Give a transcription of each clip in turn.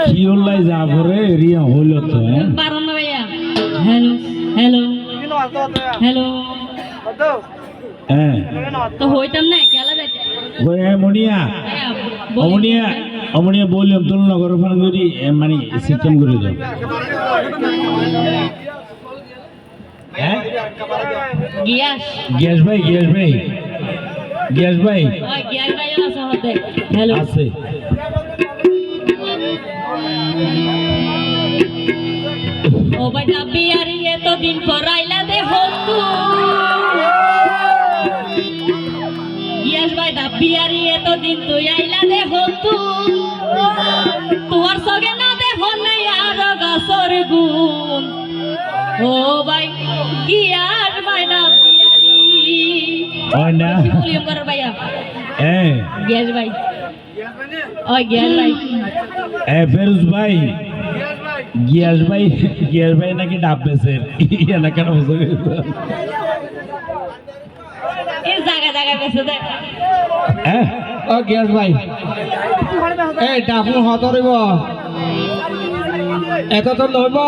কি হল্লাই যাবো রে রিয়া হইল তো পারো না ভাইয়া হ্যালো হ্যালো হ্যালো হ্যাঁ তো হইতাম না খেলা যাইতে ওই মনিয়া অমনিয়া অমনিয়া বললাম তুলনা করে ফোন করি মানে সিস্টেম করে দাও হ্যাঁ গিয়াস গ্যাস ভাই গ্যাস ভাই গ্যাস ভাই ওই গিয়াস ভাই আছে হতে হ্যালো আছে ও ভাই ডাবি আর এতদিন পর আইলা দে হতু গিয়াস ভাই ডাবি আর এতদিন তুই আইলা দে হতু তোর সঙ্গে না দে হনে আর গাছর গুণ ও ভাই গিয়াস ভাই ডাবি আরি ওই না বলিও কর ভাইয়া হ্যাঁ গিয়াস ভাই ওই গিয়াস ভাই ফেরুজ ভাই গিয়াস ভাই নাকি ডাব বেচের না কেন এই জায়গা জায়গা বেঁচে দে হ্যাঁ ও গ্যাস ভাই এই ডাবুল হত রইব এত তো লইব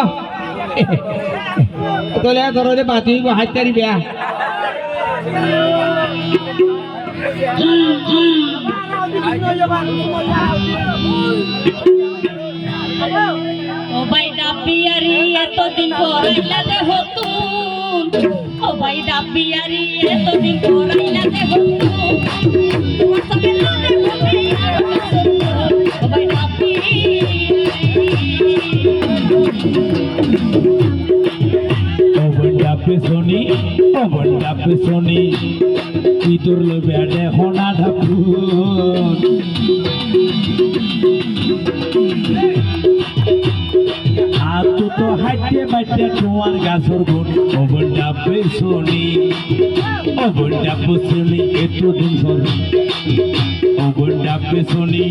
তোলে ধরে বাতি হাত তারি বেয়া ও ভাই ডাবিয়ারি এতদিন পর আইলা দে হতুন ও ভাই ডাবিয়ারি এতদিন পর আইলা দে হতুন তোমার সঙ্গে লাগে বলে ও ভাই ডাবি ডাবে শুনি ইঁদুর লইবে দেখনা ঢাকুন আতো তো হাইটে বাইটে তোমার গাছর গুণ অবন ডাবে শুনি এতদিন ধরে অবন ডাবে শুনি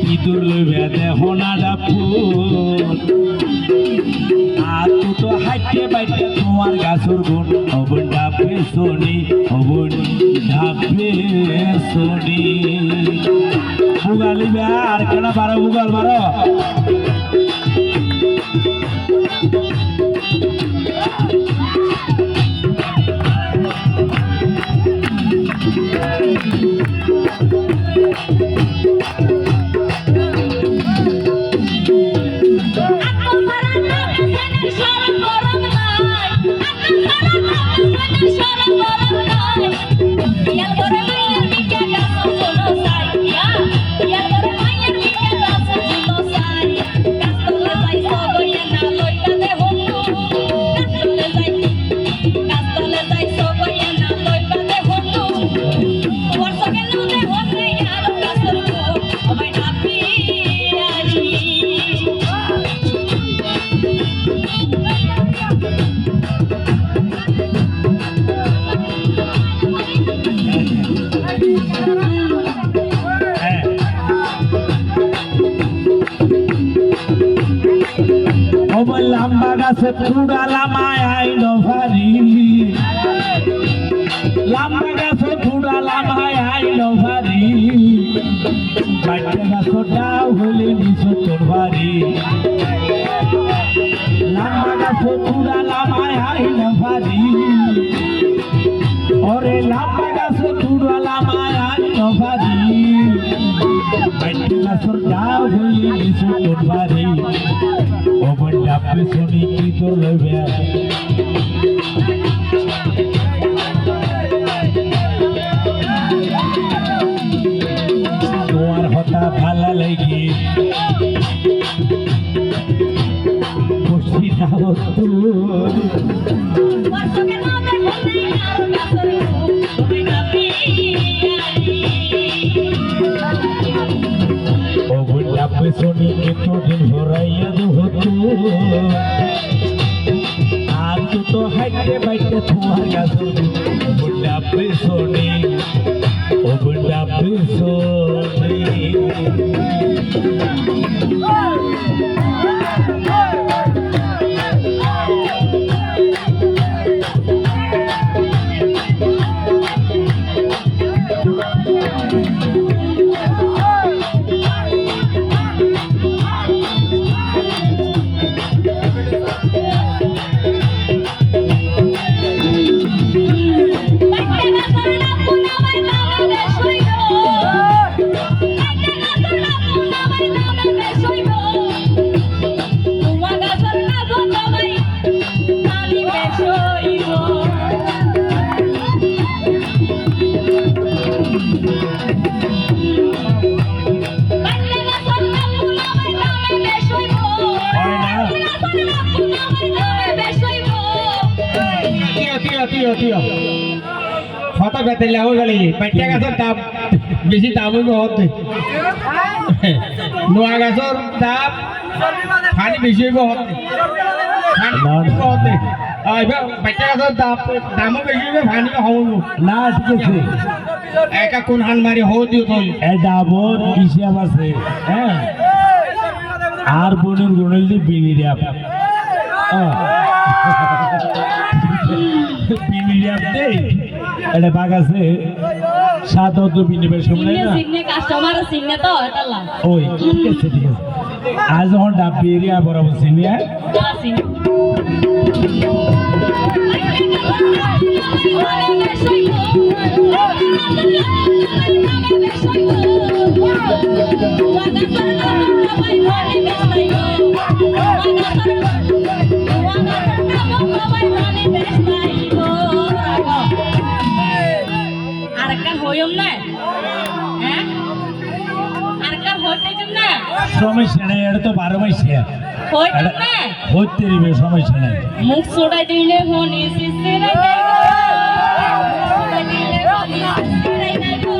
ইঁদুর লইবে দেখনা ঢাকুন আতো তো হাইটে বাইটে তোমার গাছর গুণ অবন ডাবে শুনি বুগালি আর কেন বারো বুগাল বারো লাম্বা গাছে ফুড়ালামায় আইলো ভারি লাম্বা গাছে ফুড়ালামায় আইলো ভারি বাচ্চা গাছটাও হলে নিচু তোর ভারি লাম্বা গাছে ফুড়ালামায় আইলো ভারি ওরে লাম্বা গাছে ফুড়ালামায় আইলো ভারি বাচ্চা গাছটাও হলে নিচু তোর ভারি ডাবে শুনি কি তোর লইবে তোমার হতা ভালা লাগি বসি না ডাবে শুনি এতদিন ভরাইয়া হতো আর তো হাইটে বাইটে তোমার গাছর ডাবে শুনি ডাবে শুনি নামাই নামে বেশইব তোমার গাছর ডাব নামাই পানি বেশইব বাইরে গাছর ডাব নামাই নামে বেশইব হয় না গাছর ডাব নামাই নামে বেশইব তিয় ফটো বেতে লাগো গলি পাইটা গাছর দাম বেশি দাম হইব হতে নোয়া গাছর দাম পানি বেশি হইব হতে পানি হইব হতে এবার পাইটা গাছর দামও বেশি হইব পানি হইব না ঠিক আছে একা কোন হান মারি হো দিও তুই এই ডাবর হিসাব আছে হ্যাঁ আর বোনের গুণের দিয়ে বিনিরাপ বিনিরাপ দেই এটা বাঘ আছে সাত অত বিনিবের সময় সিগনে না সিগনে কাস্টমার সিগনে তো এটা লা ওই ঠিক আছে ঠিক আছে আজ যখন ডাব বেরিয়া বরাবর সিনিয়া সিগনে আরেকটা হইম না হ্যাঁ আরেকটা হইতে জম না সমস্যা নেই এটা তো 12 মাসে হইতে না হইতে দিবে সমস্যা নেই মুখ ছোড়াই দিলে হনি সিসিরাই নাই গো ছোড়াই দিলে হনি সিসিরাই নাই গো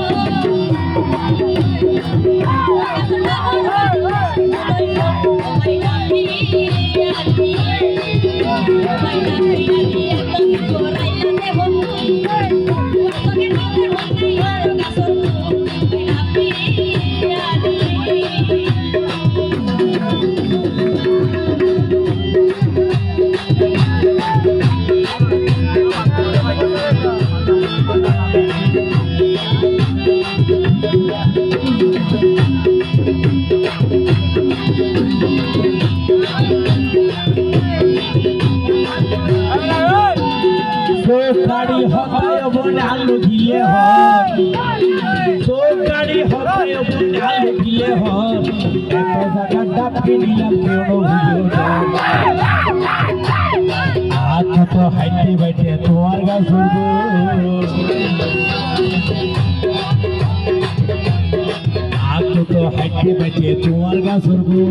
গাড়ি হতায় বনাল গিলে হ গাড়ি হতায় বনাল গিলে হ এত জায়গা ডাবকে নিলাম কেন বুঝো আজ তো হাইটে বাইটে তোমার গাছ উঠবো আজ তো হাইটে বাইটে তোমার গাছ উঠবো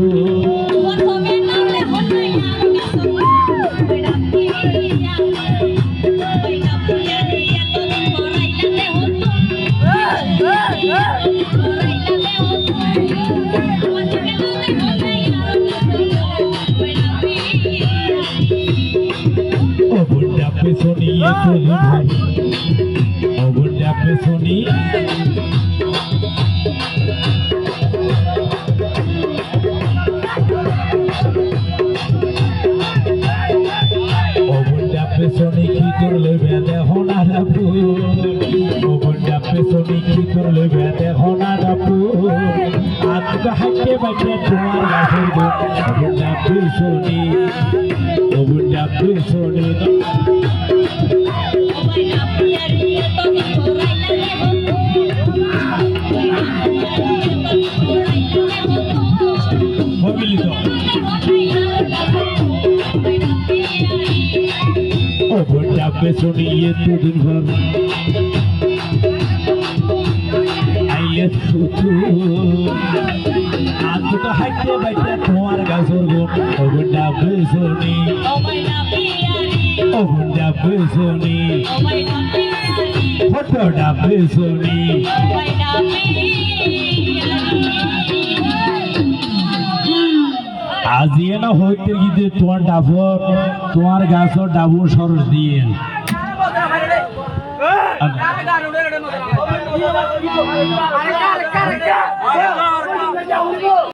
পেছনি অবনটা পেছনি অবনটা পেছনি কি করলে বেঁধে হোনা ডাবু অবনটা পেছনি কি করলে বেঁধে হোনা ডাবু আজ তো হাইটে বাইটে তোমার গাছের অবনটা পেছনি অবনটা পেছনি মিলিত অবনটা পেছনি দুদিন ঘর আইলে শুধু আজ তো হাইটে বাইটে তোমার গাছের গুণ অবনটা পেছনি অবনটা পেছনি ফটোটা পেছনি আজিয়ে না হইতে গিয়ে তোমার ডাবর তোমার গাছর ডাবর সরস দিয়ে